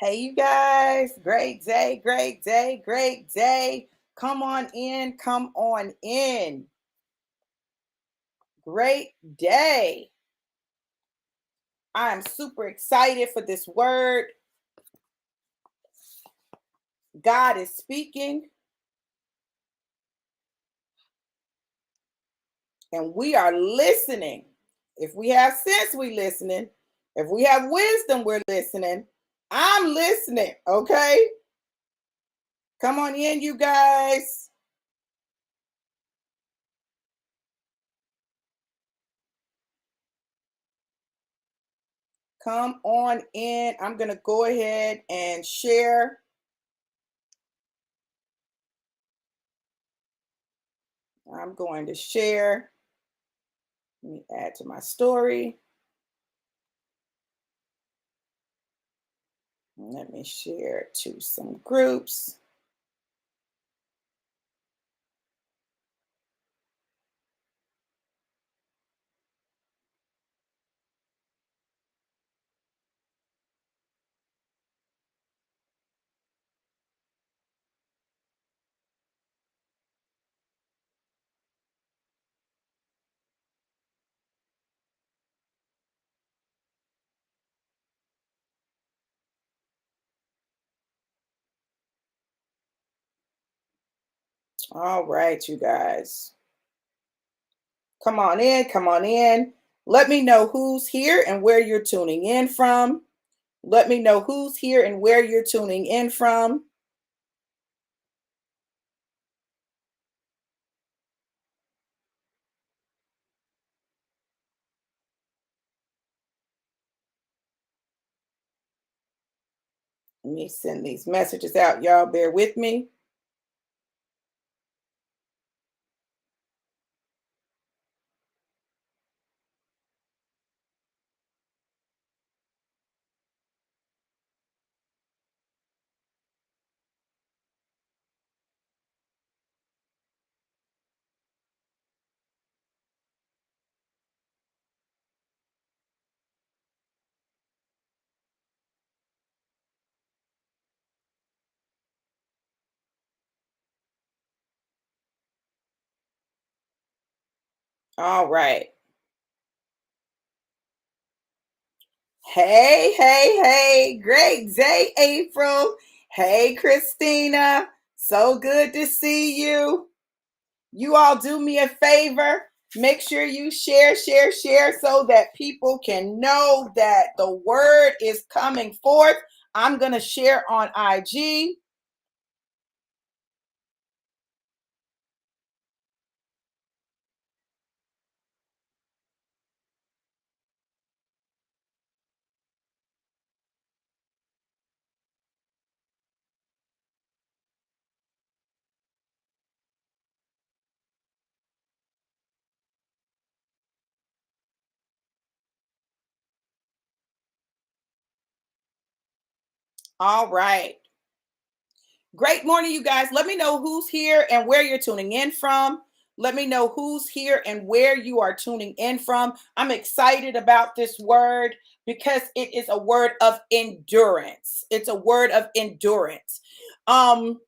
Hey, you guys. Great day, great day, great day. Come on in, come on in. Great day. I am super excited for this word. God is speaking, and we are listening. If we have sense, we listening. If we have wisdom, we're listening. I'm listening, okay? Come on in, you guys. Come on in. I'm going to go ahead and share. I'm going to share. Let me add to my story. Let me share to some groups. All right, you guys. Come on in, come on in. Let me know who's here and where you're tuning in from. Let me know who's here and where you're tuning in from. Let me send these messages out. Y'all bear with me. All right. Hey, hey, hey. Great day, April. Hey, Christina. So good to see you. You all do me a favor. Make sure you share so that people can know that the word is coming forth. I'm going to share on IG. All right. Great morning, you guys. Let me know who's here and where you're tuning in from. Let me know who's here and where you are tuning in from. I'm excited about this word because it is a word of endurance. It's a word of endurance. Um,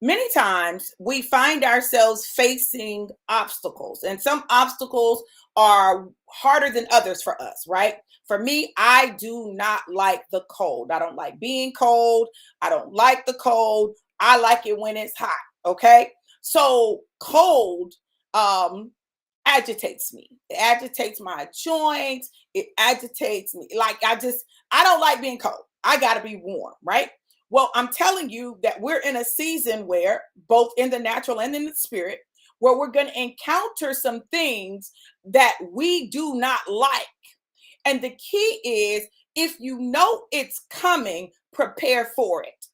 Many times we find ourselves facing obstacles, and some obstacles are harder than others for us, right? For me, I do not like the cold. I don't like being cold. I don't like the cold. I like it when it's hot. Okay. So cold um agitates me. It agitates my joints. It agitates me. I don't like being cold. I gotta be warm, right? Well, I'm telling you that we're in a season where, both in the natural and in the spirit, where we're going to encounter some things that we do not like. And the key is, if you know it's coming, prepare for it.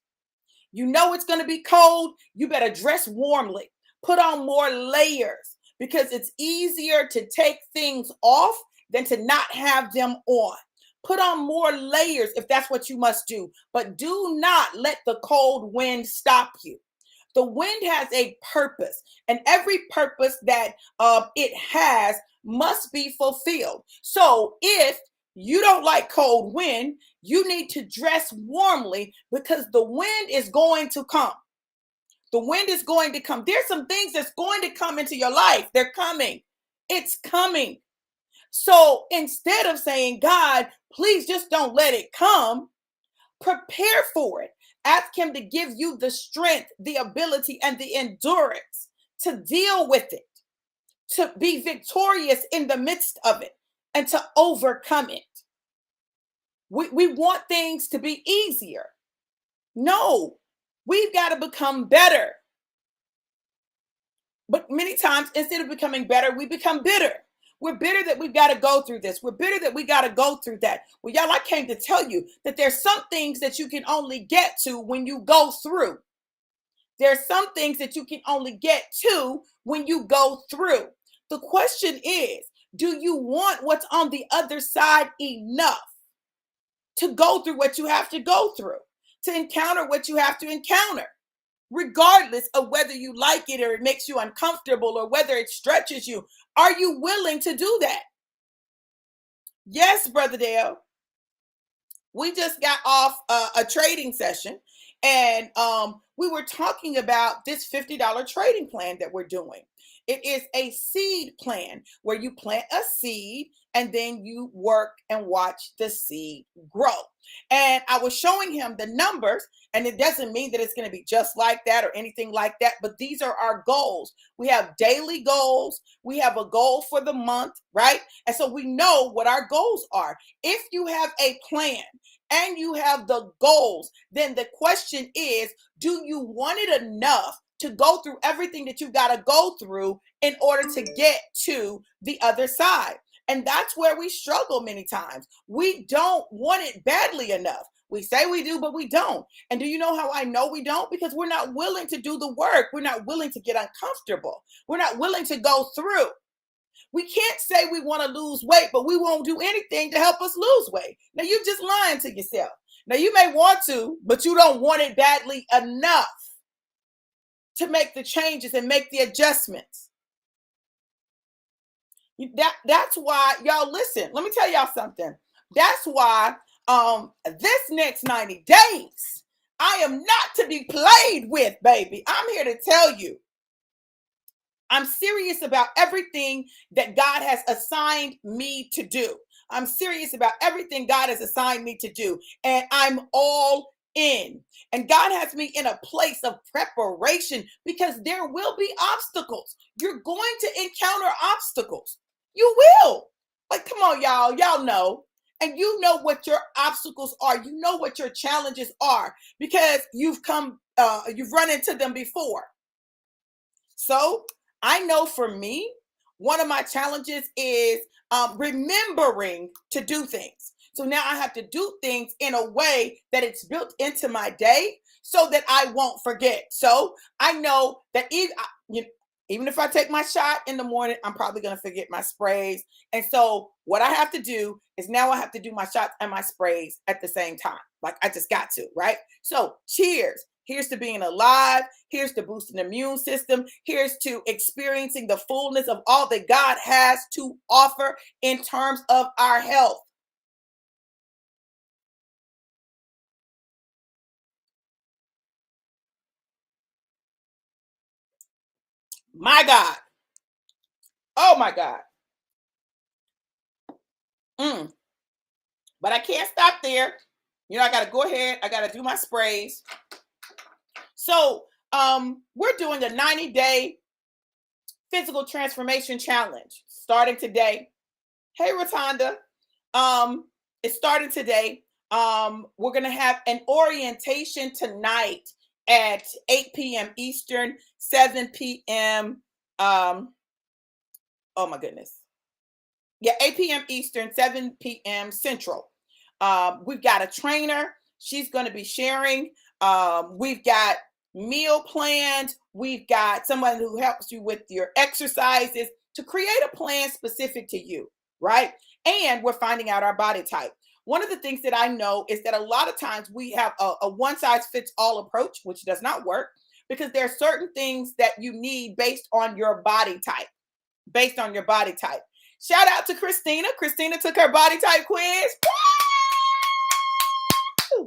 You know it's going to be cold, you better dress warmly, put on more layers, because it's easier to take things off than to not have them on. Put on more layers if that's what you must do, but do not let the cold wind stop you. The wind has a purpose, and every purpose that it has must be fulfilled. So if You don't like cold wind. You need to dress warmly because the wind is going to come. The wind is going to come. There's some things that's going to come into your life. They're coming. It's coming. So instead of saying, God, please just don't let it come, prepare for it. Ask him to give you the strength, the ability, and the endurance to deal with it, to be victorious in the midst of it, and to overcome it. We want things to be easier. No, we've got to become better. But many times, instead of becoming better, we become bitter. We're bitter that we've got to go through this. We're bitter that we got to go through that. Well, y'all, I came to tell you that there's some things that you can only get to when you go through. There's some things that you can only get to when you go through. The question is, do you want what's on the other side enough to go through what you have to go through, to encounter what you have to encounter, regardless of whether you like it or it makes you uncomfortable or whether it stretches you? Are you willing to do that? Yes, Brother Dale. We just got off a trading session, and we were talking about this $50 trading plan that we're doing. It is a seed plan where you plant a seed and then you work and watch the seed grow. And I was showing him the numbers, and it doesn't mean that it's going to be just like that or anything like that, but these are our goals. We have daily goals. We have a goal for the month, right? And so we know what our goals are. If you have a plan and you have the goals, then the question is, do you want it enough to go through everything that you got to go through in order to get to the other side? And that's where we struggle many times. We don't want it badly enough. We say we do, but we don't. And do you know how I know we don't? Because we're not willing to do the work. We're not willing to get uncomfortable. We're not willing to go through. We can't say we want to lose weight, but we won't do anything to help us lose weight. Now, you're just lying to yourself. Now, you may want to, but you don't want it badly enough to make the changes and make the adjustments. That's why, y'all, listen, let me tell y'all something. That's why this next 90 days, I am not to be played with, baby. I'm here to tell you, I'm serious about everything that God has assigned me to do. I'm serious about everything God has assigned me to do. And I'm all in. And God has me in a place of preparation because there will be obstacles. You're going to encounter obstacles. You will. Like, come on, y'all. Y'all know. And you know what your obstacles are. You know what your challenges are because you've run into them before. So I know for me, one of my challenges is remembering to do things. So now I have to do things in a way that it's built into my day so that I won't forget. So I know that even if I take my shot in the morning, I'm probably going to forget my sprays. And so what I have to do is now I have to do my shots and my sprays at the same time. Like I just got to, right? So cheers. Here's to being alive. Here's to boosting the immune system. Here's to experiencing the fullness of all that God has to offer in terms of our health. My God. Oh my God. But I can't stop there. I got to go ahead. I got to do my sprays. So we're doing a 90-day physical transformation challenge starting today. Hey, Rotunda. It's starting today. We're going to have an orientation tonight at 8 p.m. Eastern, 7 p.m. Oh my goodness. Yeah, 8 p.m. Eastern, 7 p.m. Central. We've got a trainer. She's going to be sharing. We've got meal plans. We've got someone who helps you with your exercises to create a plan specific to you, right? And we're finding out our body type. One of the things that I know is that a lot of times we have a one-size-fits-all approach, which does not work because there are certain things that you need based on your body type. Shout out to Christina. Christina took her body type quiz. Woo!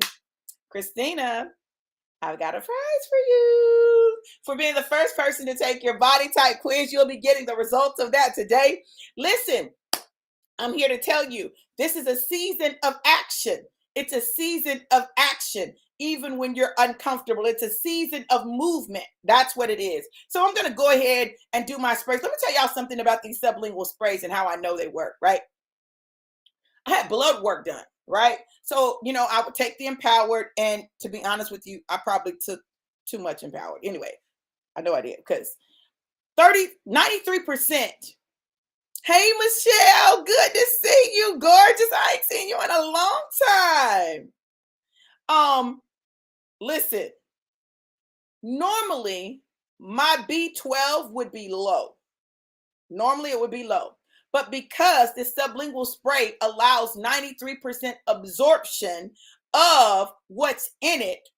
Christina, I've got a prize for you for being the first person to take your body type quiz. You'll be getting the results of that today. Listen, I'm here to tell you, this is a season of action. It's a season of action, even when you're uncomfortable. It's a season of movement. That's what it is. So I'm going to go ahead and do my sprays. Let me tell y'all something about these sublingual sprays and how I know they work, right? I had blood work done, right? So, I would take the Empowered, and to be honest with you, I probably took too much Empowered. Anyway, I know I did, because 93%. Hey, Michelle, good to see you, gorgeous. I ain't seen you in a long time. Listen, normally my B12 would be low. Normally it would be low. But because this sublingual spray allows 93% absorption of what's in it,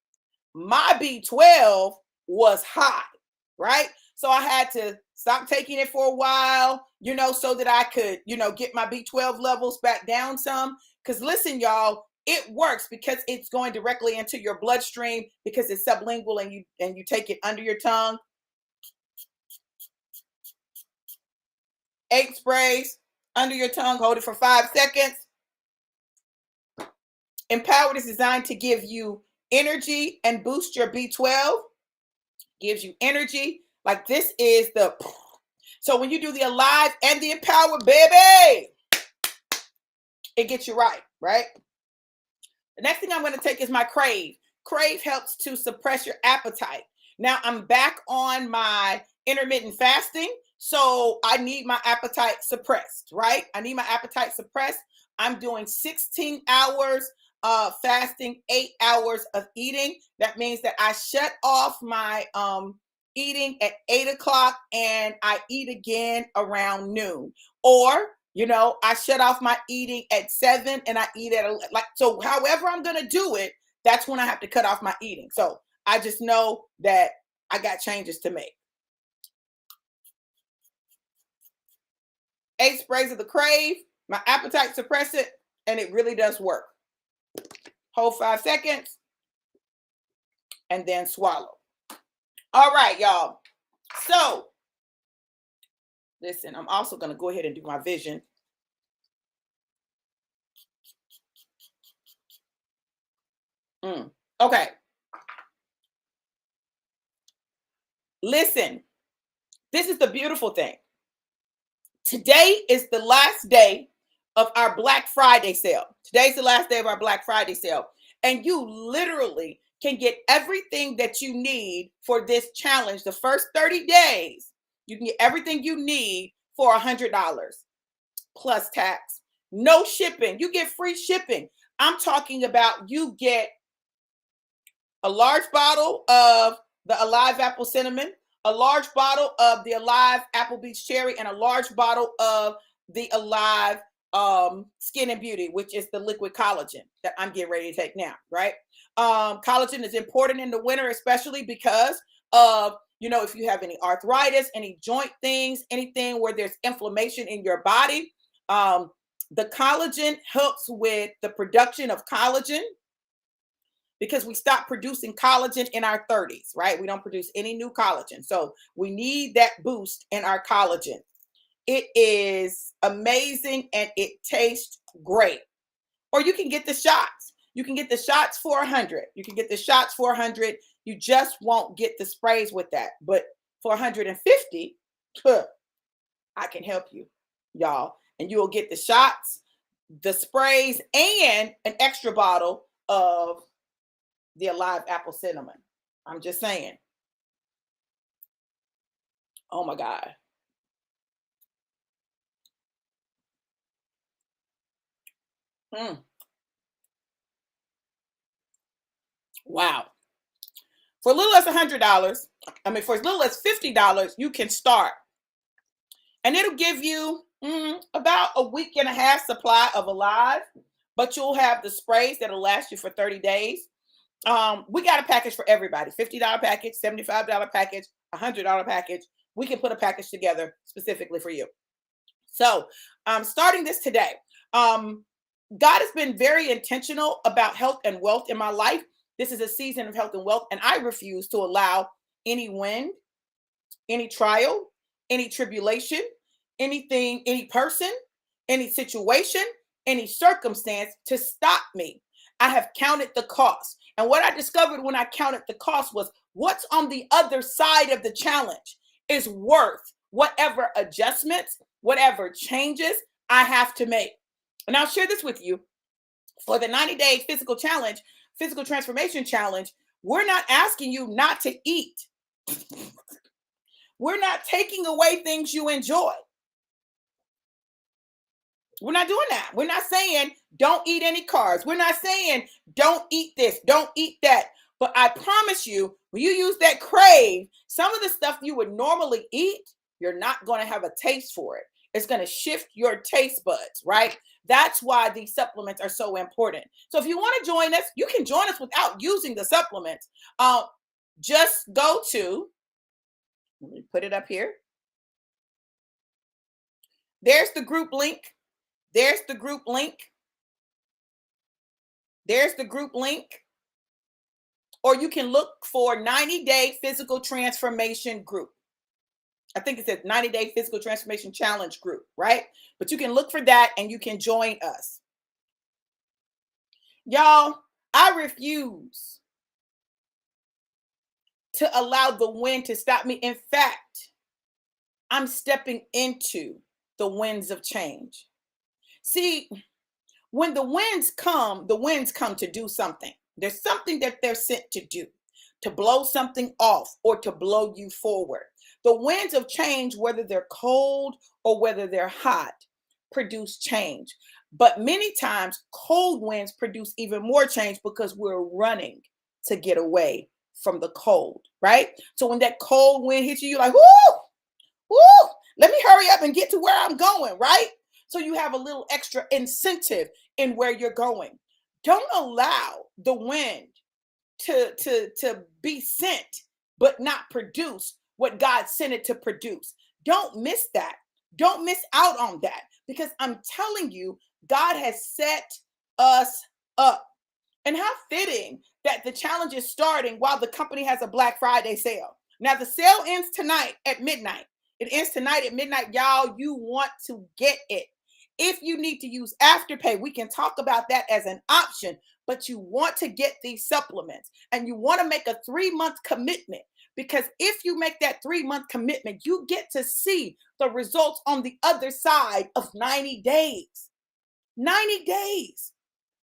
my B12 was high, right? So I had to stop taking it for a while, so that I could, get my B12 levels back down some. Because listen, y'all, it works because it's going directly into your bloodstream, because it's sublingual, and you take it under your tongue. 8 sprays under your tongue, hold it for 5 seconds. Empowered is designed to give you energy and boost your B12. Gives you energy. Like, this is so when you do the Alive and the Empowered, baby, it gets you right? The next thing I'm going to take is my Crave. Crave helps to suppress your appetite. Now I'm back on my intermittent fasting, so I need my appetite suppressed, right? I need my appetite suppressed. I'm doing 16 hours fasting, 8 hours of eating. That means that I shut off my eating at 8 o'clock, and I eat again around noon. Or, I shut off my eating at 7 and I eat at so however I'm going to do it, that's when I have to cut off my eating. So I just know that I got changes to make. 8 sprays of the Crave, my appetite suppressant, and it really does work. Hold 5 seconds and then swallow. All right, y'all. So listen, I'm also going to go ahead and do my vision. Okay. Listen, this is the beautiful thing. Today is the last day of our Black Friday sale. Today's the last day of our Black Friday sale. And you literally can get everything that you need for this challenge. The first 30 days, you can get everything you need for $100 plus tax. No shipping. You get free shipping. I'm talking about, you get a large bottle of the Alive Apple Cinnamon, a large bottle of the Alive Applebee's Cherry, and a large bottle of the Alive Skin and Beauty, which is the liquid collagen that I'm getting ready to take now, right? Collagen is important in the winter, especially because of, if you have any arthritis, any joint things, anything where there's inflammation in your body. The collagen helps with the production of collagen, because we stopped producing collagen in our 30s, right? We don't produce any new collagen. So we need that boost in our collagen. It is amazing and it tastes great. Or you can get the shots. You can get the shots for $100. You can get the shots for $100. You just won't get the sprays with that. But for $150, I can help you, y'all. And you will get the shots, the sprays, and an extra bottle of the Alive Apple Cinnamon. I'm just saying. Oh my God. Wow. For a little less $100, for as little as $50, you can start. And it'll give you about a week and a half supply of Alive, but you'll have the sprays that'll last you for 30 days. We got a package for everybody. $50 package, $75 package, $100 package. We can put a package together specifically for you. So I'm starting this today. Um, God has been very intentional about health and wealth in my life. This is a season of health and wealth, and I refuse to allow any wind, any trial, any tribulation, anything, any person, any situation, any circumstance to stop me. I have counted the cost. And what I discovered when I counted the cost was what's on the other side of the challenge is worth whatever adjustments, whatever changes I have to make. And I'll share this with you. For the 90-day physical challenge, physical transformation challenge, we're not asking you not to eat. We're not taking away things you enjoy. We're not doing that. We're not saying don't eat any carbs. We're not saying don't eat this, don't eat that. But I promise you, when you use that crave, some of the stuff you would normally eat, you're not going to have a taste for it. It's going to shift your taste buds, right? That's why these supplements are so important. So if you want to join us, you can join us without using the supplements. Just go to, let me put it up here. There's the group link. There's the group link. There's the group link. Or you can look for 90-day physical transformation group. I think it says 90-day physical transformation challenge group, right? But you can look for that and you can join us. Y'all, I refuse to allow the wind to stop me. In fact, I'm stepping into the winds of change. See, when the winds come to do something. There's something that they're sent to do, to blow something off or to blow you forward. The winds of change, whether they're cold or whether they're hot, produce change. But many times, cold winds produce even more change because we're running to get away from the cold, right? So when that cold wind hits you, you're like, whoo, whoo, let me hurry up and get to where I'm going, right? So you have a little extra incentive in where you're going. Don't allow the wind to be sent, but not produce what God sent it to produce. Don't miss that. Don't miss out on that, because I'm telling you, God has set us up. And how fitting that the challenge is starting while the company has a Black Friday sale. Now, the sale ends tonight at midnight. It ends tonight at midnight. Y'all, you want to get it. If you need to use Afterpay, we can talk about that as an option, but you want to get these supplements and you want to make a 3-month commitment, because if you make that 3-month commitment, you get to see the results on the other side of 90 days. 90 days.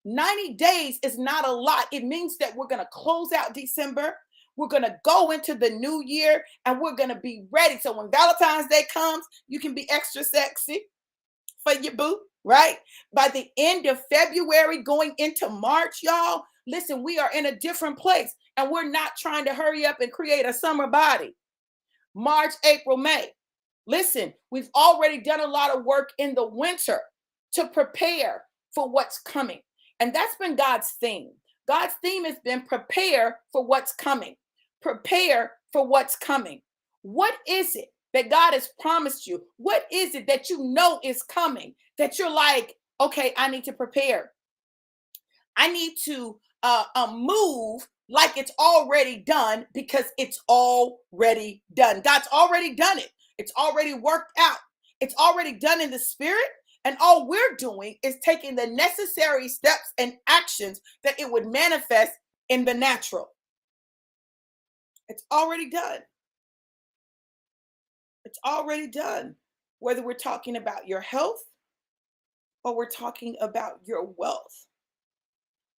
90 days is not a lot. It means that we're going to close out December. We're going to go into the new year and we're going to be ready. So when Valentine's Day comes, you can be extra sexy for your boo, right? By the end of February, going into March, y'all, listen, we are in a different place and we're not trying to hurry up and create a summer body. March, April, May. Listen, we've already done a lot of work in the winter to prepare for what's coming. And that's been God's theme. God's theme has been prepare for what's coming. Prepare for what's coming. What is it that God has promised you? What is it that you know is coming that you're like, okay, I need to prepare. I need to move like it's already done, because it's already done. God's already done it. It's already worked out. It's already done in the spirit. And all we're doing is taking the necessary steps and actions that it would manifest in the natural. It's already done. It's already done. Whether we're talking about your health or we're talking about your wealth,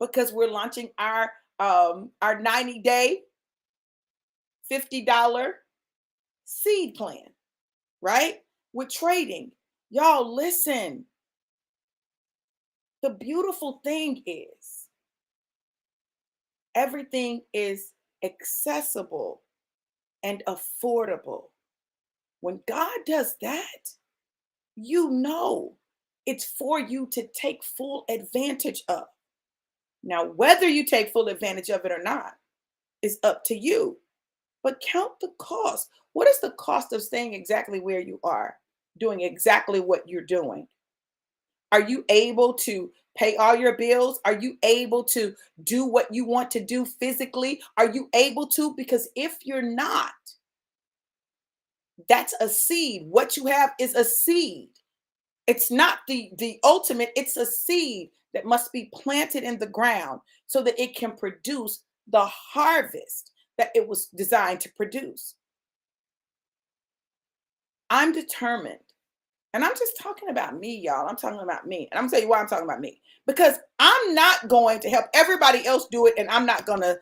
because we're launching our 90-day $50 seed plan, right? With trading. Y'all, listen. The beautiful thing is everything is accessible and affordable. When God does that, you know it's for you to take full advantage of. Now, whether you take full advantage of it or not is up to you. But count the cost. What is the cost of staying exactly where you are? doing exactly what you're doing? Are you able to pay all your bills? Are you able to do what you want to do physically? Are you able to? Because if you're not, that's a seed. What you have is a seed. It's not the ultimate, it's a seed that must be planted in the ground so that it can produce the harvest that it was designed to produce. I'm determined. And I'm just talking about me, y'all. I'm talking about me. And I'm gonna tell you why I'm talking about me. Because I'm not going to help everybody else do it, and I'm not gonna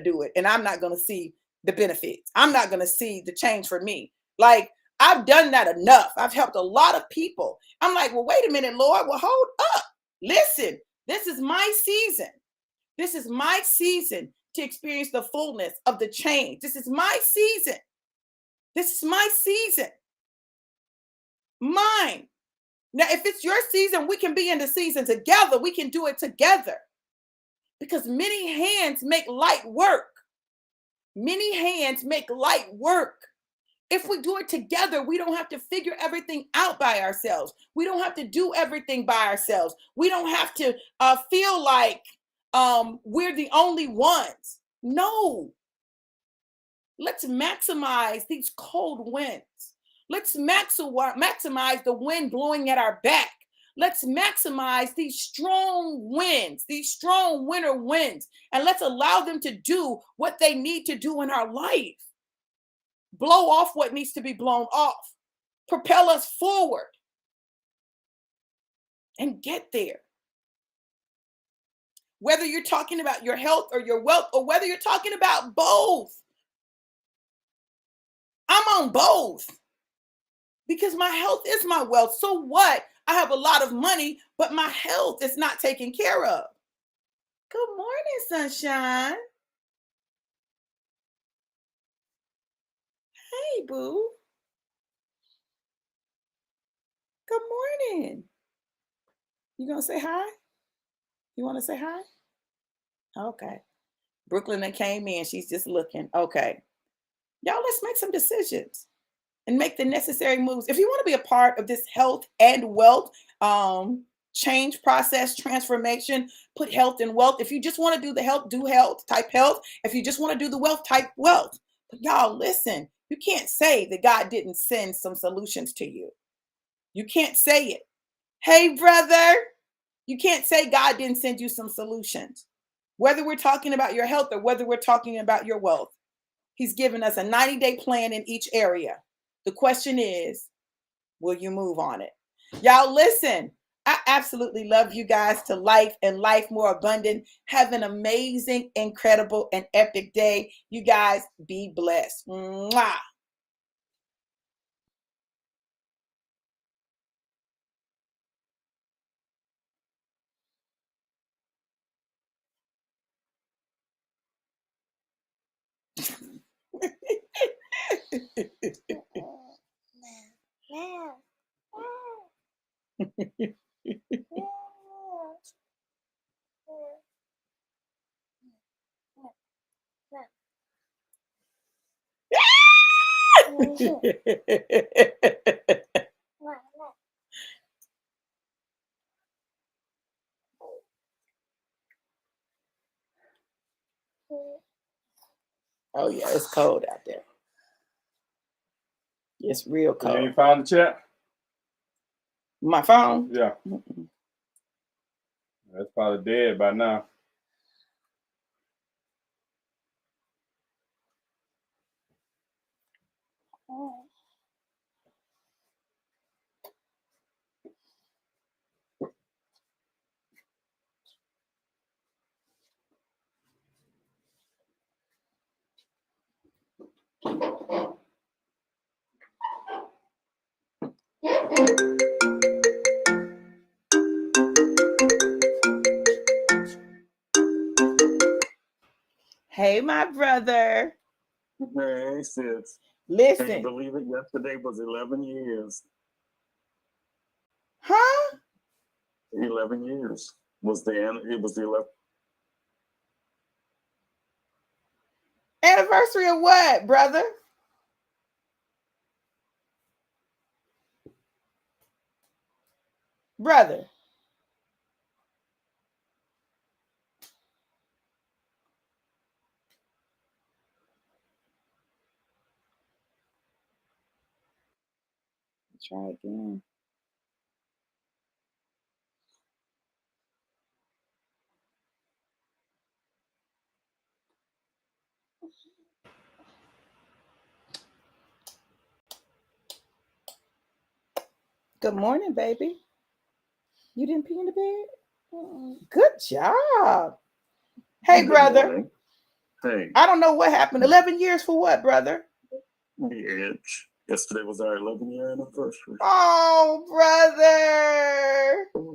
do it, and I'm not gonna see the benefits. I'm not gonna see the change for me. Like, I've done that enough. I've helped a lot of people. I'm like, well, wait a minute, Lord. Well, hold up. Listen, this is my season. This is my season to experience the fullness of the change. This is my season. This is my season. Mine. Now, if it's your season, we can be in the season together. We can do it together. Because many hands make light work. Many hands make light work. If we do it together, we don't have to figure everything out by ourselves. We don't have to do everything by ourselves. We don't have to feel like we're the only ones. No. Let's maximize these cold winds. Let's maximize the wind blowing at our back. Let's maximize these strong winds, these strong winter winds, and let's allow them to do what they need to do in our life. Blow off what needs to be blown off. Propel us forward and get there. Whether you're talking about your health or your wealth, or whether you're talking about both, I'm on both. Because my health is my wealth. So what? I have a lot of money, but my health is not taken care of. Good morning, sunshine. Hey, boo. Good morning. You gonna say hi? You want to say hi? Okay. Brooklyn that came in. She's just looking. Okay. Y'all, let's make some decisions and make the necessary moves. If you want to be a part of this health and wealth change process, transformation, put health and wealth. If you just want to do the health, do health, type health. If you just want to do the wealth, type wealth. But y'all, listen, you can't say that God didn't send some solutions to you. You can't say it. Hey, brother, you can't say God didn't send you some solutions. Whether we're talking about your health or whether we're talking about your wealth, He's given us a 90-day plan in each area. The question is, will you move on it? Y'all, listen, I absolutely love you guys to life and life more abundant. Have an amazing, incredible, and epic day. You guys be blessed. Mwah. Oh yeah, it's cold out there. It's real cold. You ain't found the chat? My phone? Yeah. That's probably dead by now. Hey, my brother. Hey, sis. Listen. Can you believe it? Yesterday was 11 years. Huh? 11 years was the end. It was the 11th. Anniversary of what, brother? brother. Try again. Good morning, baby. You didn't pee in the bed? Good job. Hey, Good brother. morning. Hey, I don't know what happened. 11 years for what, brother? the Edge. Yesterday was our 11-year anniversary. Oh, brother.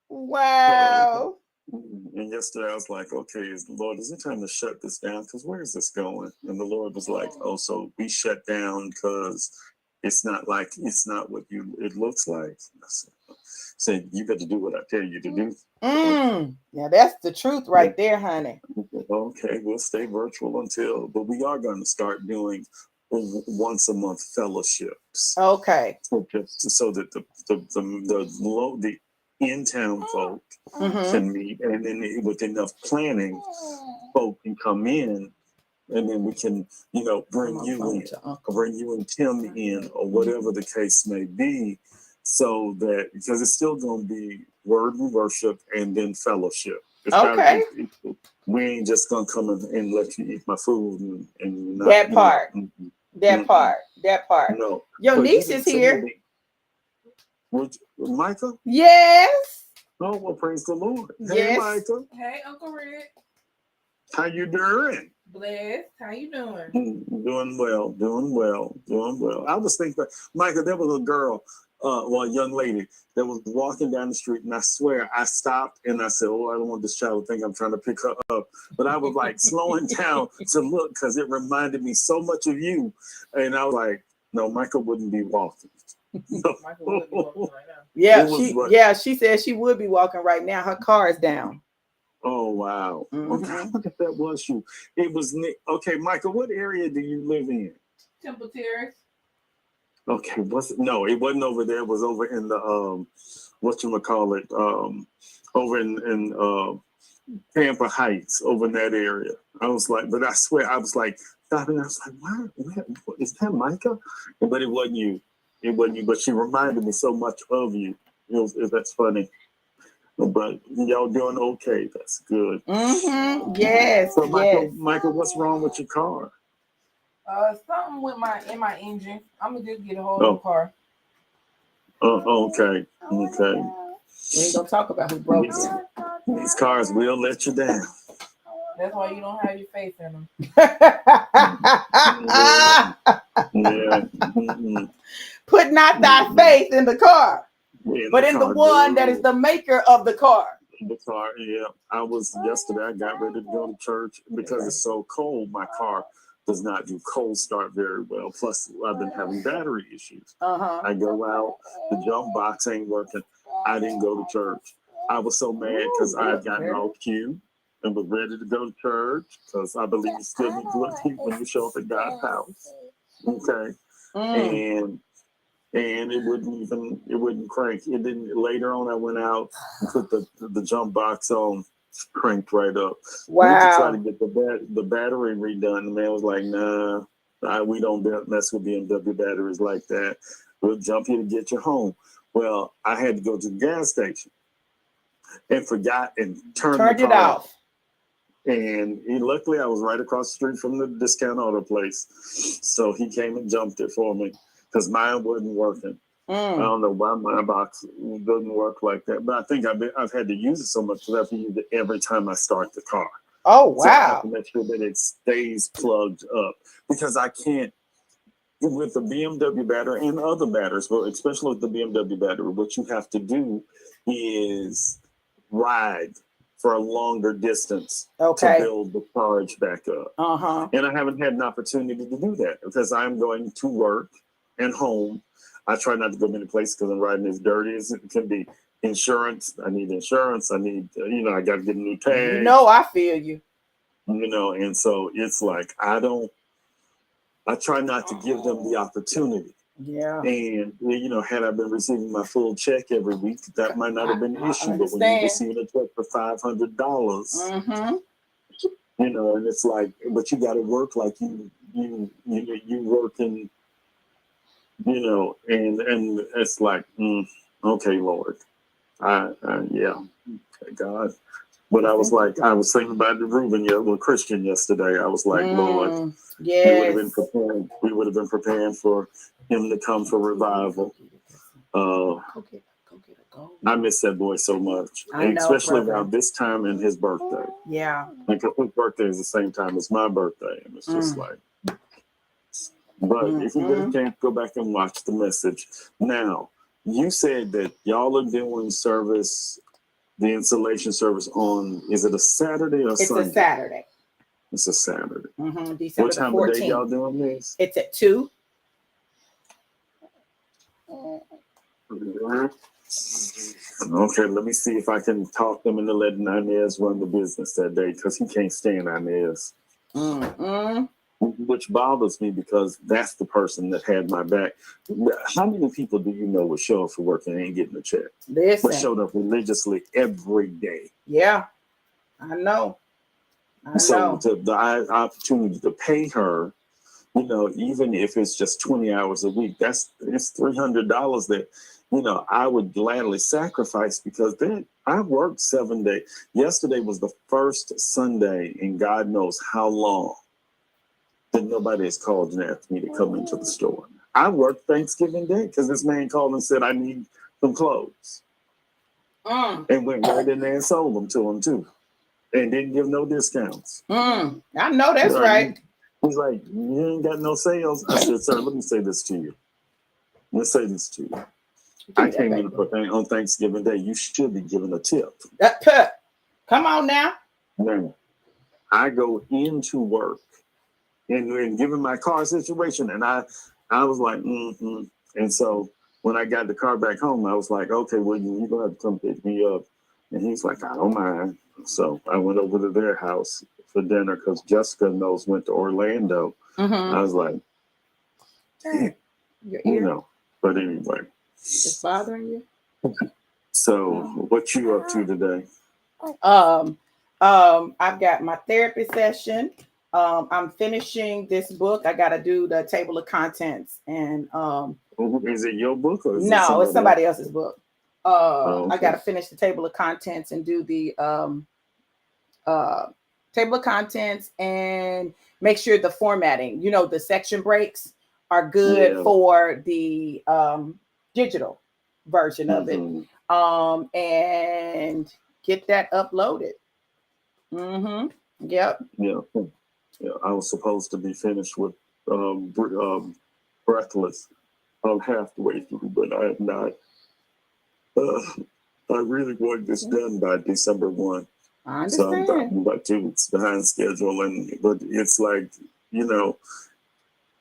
Wow. And yesterday I was like, okay, Lord, is it time to shut this down? Because where is this going? And the Lord was like, oh, so we shut down because it's not what it looks like. I said, you got to do what I tell you to do. Yeah, that's the truth right there, honey. Okay, we'll stay virtual but we are going to start doing once a month fellowships. Okay. So that the in-town folk can meet, and then with enough planning, folk can come in, and then we can, bring you and Tim in, or whatever the case may be, so that because it's still going to be word and worship and then fellowship. Okay. We ain't just gonna come and let you eat my food and not, that part. That part. No. Your niece is here. Micah? Yes. Oh, well, praise the Lord. Yes. Hey, Micah. Hey, Uncle Rick. How you doing? Blessed. How you doing? Doing well. I was thinking, Micah, there was a girl, a young lady that was walking down the street, and I swear I stopped and I said, oh, I don't want this child to think I'm trying to pick her up. But I was like slowing down to look because it reminded me so much of you. And I was like, no, Micah wouldn't be walking. Michael would be walking right now. Yeah, she said she would be walking right now. Her car is down. Oh, wow. Okay, I wonder if that was you. It was Nick. Okay, Michael, what area do you live in? Temple Terrace. Okay, it wasn't over there. It was over in the whatchamacallit, over in Tampa Heights, over in that area. I was like, but I swear I was like stopping, I was like, what is that Micah? But it wasn't you. It wasn't you, but she reminded me so much of you. That's funny. But y'all doing okay. That's good. Yes. So Michael, what's wrong with your car? Something with my engine. I'm gonna just get a whole new car. Okay. We ain't gonna talk about who broke it. These cars will let you down. That's why you don't have your face in them. Yeah. Put not thy faith in the car, but in the one that is the maker of the car. The car, yeah. Yesterday, I got ready to go to church because it's so cold. My car does not do cold start very well. Plus, I've been having battery issues. I go out, the jump box ain't working. I didn't go to church. I was so mad because I had gotten off cue and was ready to go to church because I believe you still need good people when you show up at God's house. Okay. And it wouldn't crank. It didn't. Later on, I went out and put the jump box on, cranked right up. Wow. Went to try to get the battery redone. The man was like, nah, we don't mess with BMW batteries like that. We'll jump here to get you home. Well, I had to go to the gas station and forgot and turned the car it off. And luckily, I was right across the street from the discount auto place. So he came and jumped it for me because mine wasn't working. I don't know why my box doesn't work like that, but I think I've had to use it so much that I have to use it every time I start the car. Oh, wow. So I have to make sure that it stays plugged up because I can't, with the BMW battery and other batteries, but especially with the BMW battery, what you have to do is ride for a longer distance to build the charge back up. And I haven't had an opportunity to do that because I'm going to work and home. I try not to go many places because I'm riding as dirty as it can be. Insurance, I need insurance. I need, I got to get a new tag. I feel you. And so it's like, I try not to give them the opportunity Yeah. And you know, had I been receiving my full check every week, that might not have been an I issue. But when you're understand. receiving a check for $500, Mm-hmm. you know, and it's like, but you got to work like you working, you know, and it's like, okay, Lord, yeah, okay, God. But I was like, I was thinking about the Reuben, Christian yesterday. I was like, Lord, Yes. we would have been preparing for him to come for revival. I miss that boy so much, I know, especially brother. around this time and his birthday. Yeah. Because his birthday is the same time as my birthday, and it's just like. But if you get a chance, go back and watch the message. Now, you said that y'all are doing service, the installation service on, is it a Saturday or Sunday? It's a Saturday. It's a Saturday. December What time the 14th. of day y'all doing this? It's at 2. Okay, let me see if I can talk them into letting Inez run the business that day, because he can't stand Inez. Which bothers me, because that's the person that had my back. How many people do you know would show up for work and ain't getting a check? Listen. But showed up religiously every day. Yeah, I know. So the opportunity to pay her, you know, even if it's just 20 hours a week, it's $300 that, you know, I would gladly sacrifice, because then I worked 7 days. Yesterday was the first Sunday in God knows how long that nobody has called and asked me to come into the store. I worked Thanksgiving Day because this man called and said, I need some clothes. And went right in there and sold them to him too. And didn't give no discounts. I know that's right. He's like, you ain't got no sales. I said, sir, let me say this to you. Let's say this to you. I came in on Thanksgiving Day. You should be giving a tip. Come on now. Now, I go into work and given my car situation, and I was like, And so when I got the car back home, I was like, okay, well, you're going to have to come pick me up. And he's like, I don't mind. So I went over to their house for dinner because Jessica went to Orlando. I was like, you know, but anyway. It's bothering you? So what you up to today? I've got my therapy session. I'm finishing this book. I got to do the table of contents, and is it your book or is no? It's somebody else's book. Okay. I got to finish the table of contents and do the table of contents and make sure the formatting, you know, the section breaks are good for the digital version of it, and get that uploaded. Yep. Yeah. I was supposed to be finished with Breathless. I'm halfway through, but I am not. I really want this done by December 1. I understand. So I'm about 2 weeks behind schedule, but it's like, you know,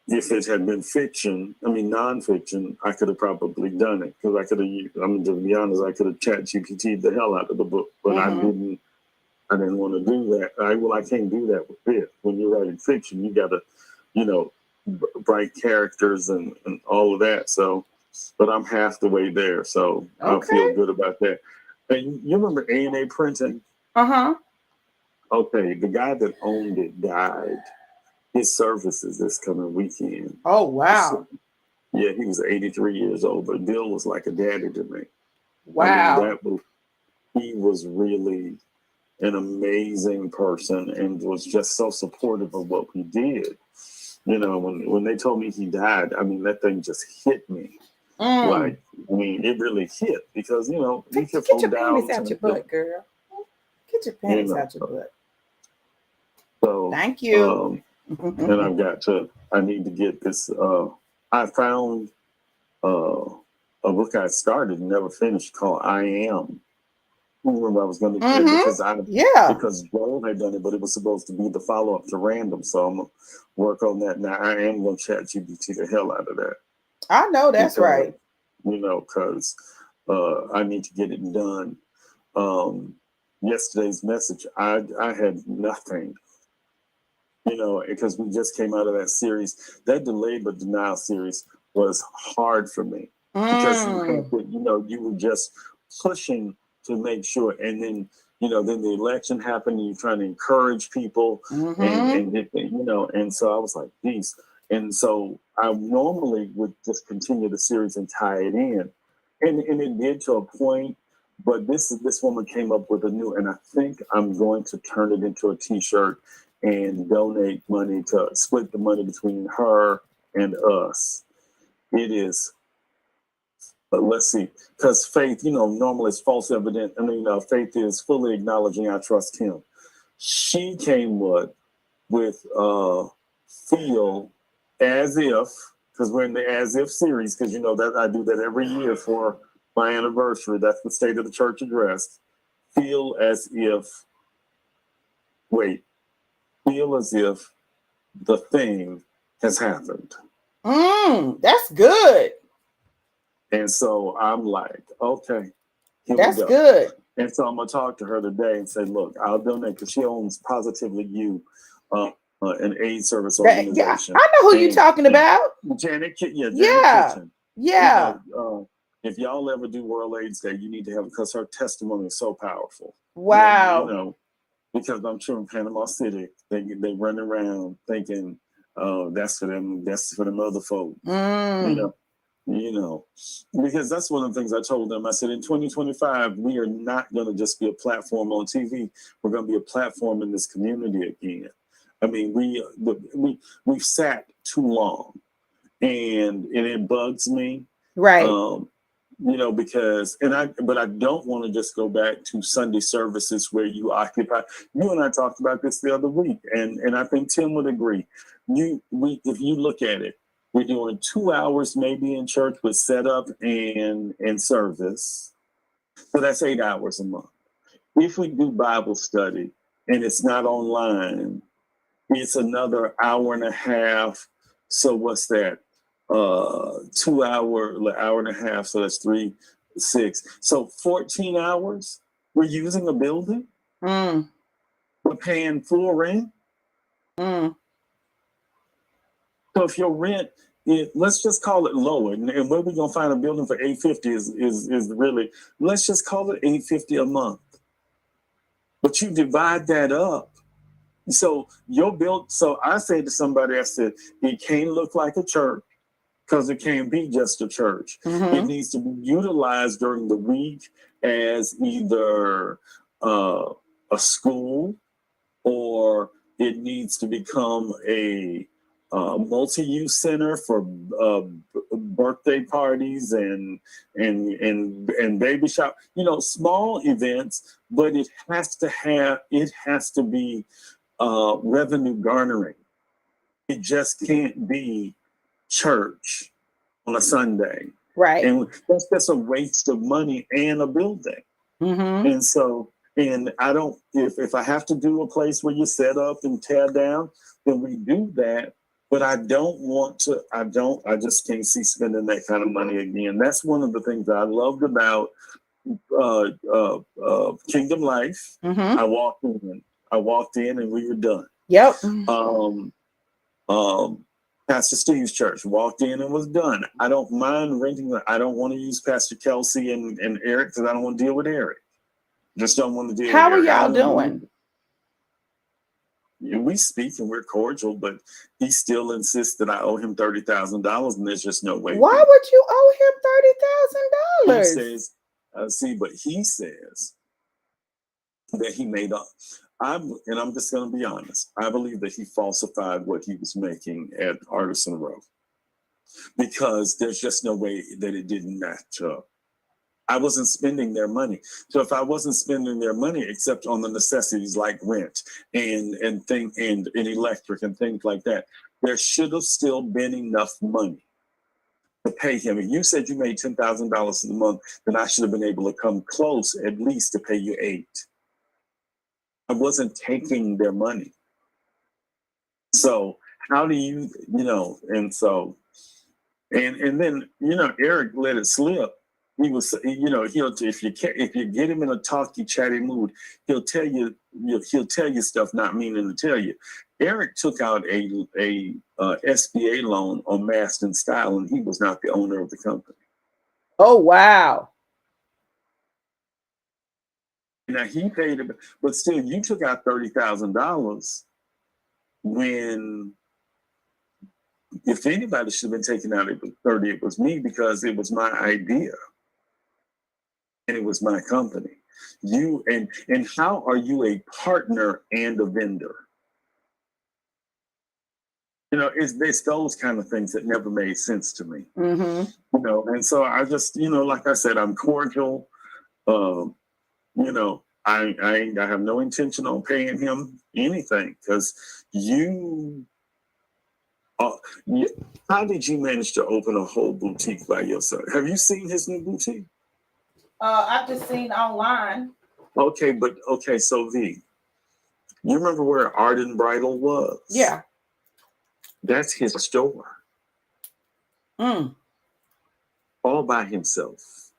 if it had been nonfiction, I could have probably done it, because to be honest, I could have ChatGPT'd the hell out of the book, but I didn't want to do that. I can't do that with it. When you're writing fiction, you got to, you know, write characters and all of that. So, but I'm half the way there, so I feel good about that. And you remember A&A Printing? Okay, the guy that owned it died. His services this coming weekend. Oh, wow. So, yeah, he was 83 years old, but Bill was like a daddy to me. Wow. He was really an amazing person and was just so supportive of what we did. You know, when they told me he died, that thing just hit me. Like, it really hit, because, you know, get your panties out your butt, girl. Get your panties out your butt. So thank you. And I need to get this. I found a book I started and never finished called I Am. I remember I was going to do it because Joel had done it, but it was supposed to be the follow-up to Random. So I'm going to work on that now. I am going to ChatGPT the hell out of that. I know that's right. You know, because I need to get it done. Yesterday's message, I had nothing. You know, because we just came out of that series, that Delayed but Denial series was hard for me because you were just pushing to make sure, and then then the election happened, and you're trying to encourage people, and so I was like, geez. And so I normally would just continue the series and tie it in, and it did to a point. But this woman came up with a new, and I think I'm going to turn it into a T-shirt and donate money to split the money between her and us. It is, but let's see, because faith, normally it's false evident. I mean, faith is fully acknowledging I trust Him. She came with feel as if, because we're in the as if series, because that I do that every year for my anniversary. That's the State of the Church address. Feel as if the thing has happened. That's good. And so I'm like, okay, here that's we go. Good. And so I'm gonna talk to her today and say, look, I'll donate, because she owns Positively You, an AIDS service organization. I know who you're talking about. Janet Kitchen. Yeah. If y'all ever do World AIDS Day, you need to have it, because her testimony is so powerful. Wow. Because I'm sure in Panama City, they run around thinking, oh, that's for them other folk. Because that's one of the things I told them. I said, in 2025, we are not going to just be a platform on TV. We're going to be a platform in this community again. I mean, we've sat too long, and it bugs me. Right. But I don't want to just go back to Sunday services where you occupy. You and I talked about this the other week, and I think Tim would agree. If you look at it, we're doing 2 hours maybe in church with setup and service. So that's 8 hours a month. If we do Bible study and it's not online, it's another hour and a half. So what's that? 2 hour and a half. So that's 3, 6. So 14 hours. We're using a building. We're paying full rent. So if your rent, let's just call it lower, and where we gonna find a building for $850 is really, let's just call it $850 a month. But you divide that up. So so I said to somebody, I said, it can't look like a church, because it can't be just a church. It needs to be utilized during the week as either a school, or it needs to become a multi-use center for birthday parties and baby shop, small events, but it has to be revenue garnering. It just can't be church on a Sunday. Right. And that's just a waste of money and a building. And so, and I don't, if I have to do a place where you set up and tear down, then we do that. But I just can't see spending that kind of money again. That's one of the things that I loved about Kingdom Life. I walked in and we were done. Yep. Pastor Steve's church, walked in and was done. I don't mind renting. I don't want to use Pastor Kelsey and Eric, because I don't want to deal with Eric. Just don't want to deal with Eric. How are y'all doing? We speak and we're cordial, but he still insists that I owe him $30,000, and there's just no way. Why would you owe him $30,000? He says, but he says that he made up. I'm just going to be honest. I believe that he falsified what he was making at Artisan Row, because there's just no way that it didn't match up. I wasn't spending their money. So if I wasn't spending their money except on the necessities like rent and electric and things like that, there should have still been enough money to pay him. If you said you made $10,000 a month, then I should have been able to come close at least to pay you $8,000. I wasn't taking their money. So how do you, and so, and then, Eric let it slip. He was, you know, if you get him in a talky, chatty mood, he'll tell you stuff not meaning to tell you. Eric took out a SBA loan on Maston Style, and he was not the owner of the company. Oh, wow. Now he paid it, but still, you took out $30,000 when, if anybody should have been taken out, it was 30. It was me, because it was my idea. And it was my company. You and how are you a partner and a vendor? You know, it's those kind of things that never made sense to me. Mm-hmm. You know, and so I just, you know, like I said, I'm cordial. You know, I have no intention on paying him anything, because how did you manage to open a whole boutique by yourself? Have you seen his new boutique? I've just seen online. Okay, so V, you remember where Arden Bridal was? Yeah. That's his store. Mm. All by himself.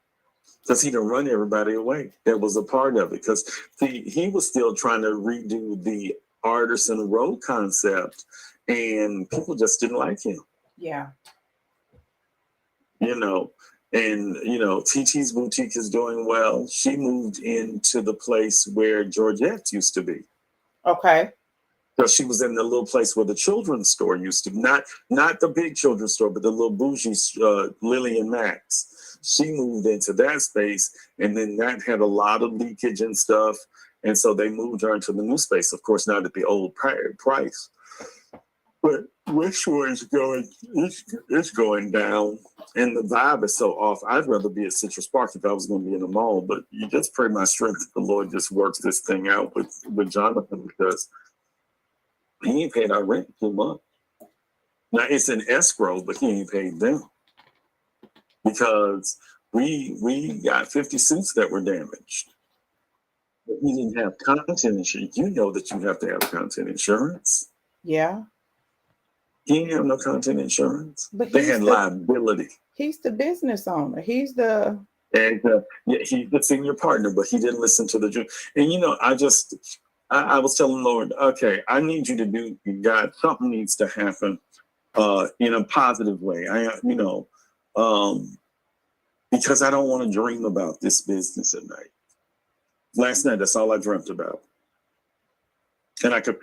Because he didn't run everybody away. That was a part of it. Because he was still trying to redo the Artisan Row concept, and people just didn't like him. Yeah. You know, and, you know, TT's boutique is doing well. She moved into the place where Georgette's used to be. Okay. So she was in the little place where the children's store used to be. Not the big children's store, but the little bougie Lily and Max. She moved into that space, and then that had a lot of leakage and stuff. And so they moved her into the new space, of course, not at the old price. But Westshore is it's going down, and the vibe is so off. I'd rather be at Citrus Park if I was going to be in the mall, but you just pray my strength that the Lord just works this thing out with Jonathan, because he ain't paid our rent 2 months. Now it's in escrow, but he ain't paid them, because we got 50 suits that were damaged. But he didn't have content insurance. You know that you have to have content insurance. Yeah. He didn't have no content insurance. But they had liability. He's the business owner. He's the... And he's the senior partner, but he didn't listen to the... And, you know, I was telling the Lord, okay, I need you to do, God, something needs to happen in a positive way. Because I don't want to dream about this business at night. Last night, that's all I dreamt about. And I could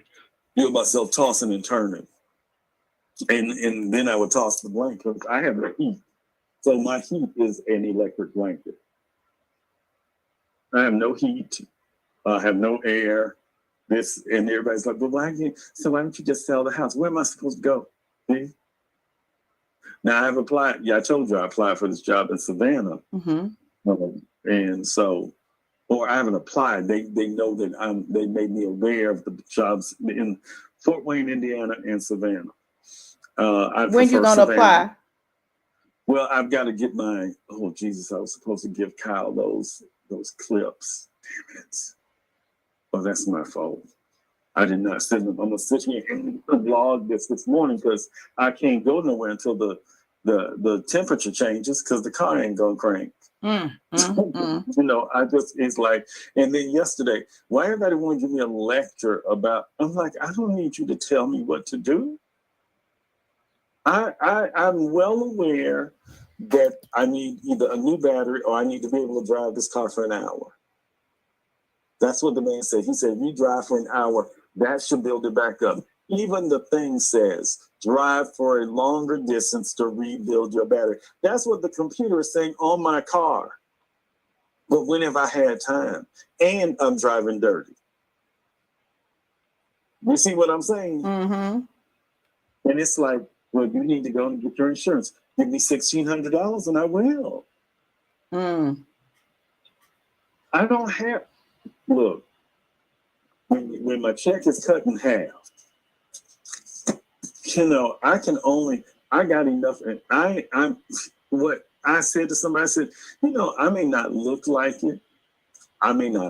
feel myself tossing and turning. And then I would toss the blanket. I have the heat. So my heat is an electric blanket. I have no heat. I have no air. And everybody's like, well, why don't you just sell the house? Where am I supposed to go? See? Now I've applied. Yeah, I told you I applied for this job in Savannah. Mm-hmm. And so, or I haven't applied. They know that they made me aware of the jobs in Fort Wayne, Indiana, and Savannah. When you gonna apply? Well, I've got to get my. Oh Jesus! I was supposed to give Kyle those clips. Damn it! Oh, that's my fault. I did not send them. I'm gonna sit here and vlog this morning, because I can't go nowhere until the temperature changes, because the car ain't gonna crank. You know, it's like, and then yesterday, why everybody want to give me a lecture about? I'm like, I don't need you to tell me what to do. I'm well aware that I need either a new battery or I need to be able to drive this car for an hour. That's what the man said. He said, if you drive for an hour, that should build it back up. Even the thing says, drive for a longer distance to rebuild your battery. That's what the computer is saying on my car. But when have I had time? And I'm driving dirty. You see what I'm saying? Mm-hmm. And it's like, well, you need to go and get your insurance. Give me $1,600 and I will. I don't have, look, when my check is cut in half, you know, I got enough. And what I said to somebody, I said, you know, I may not look like it. I may not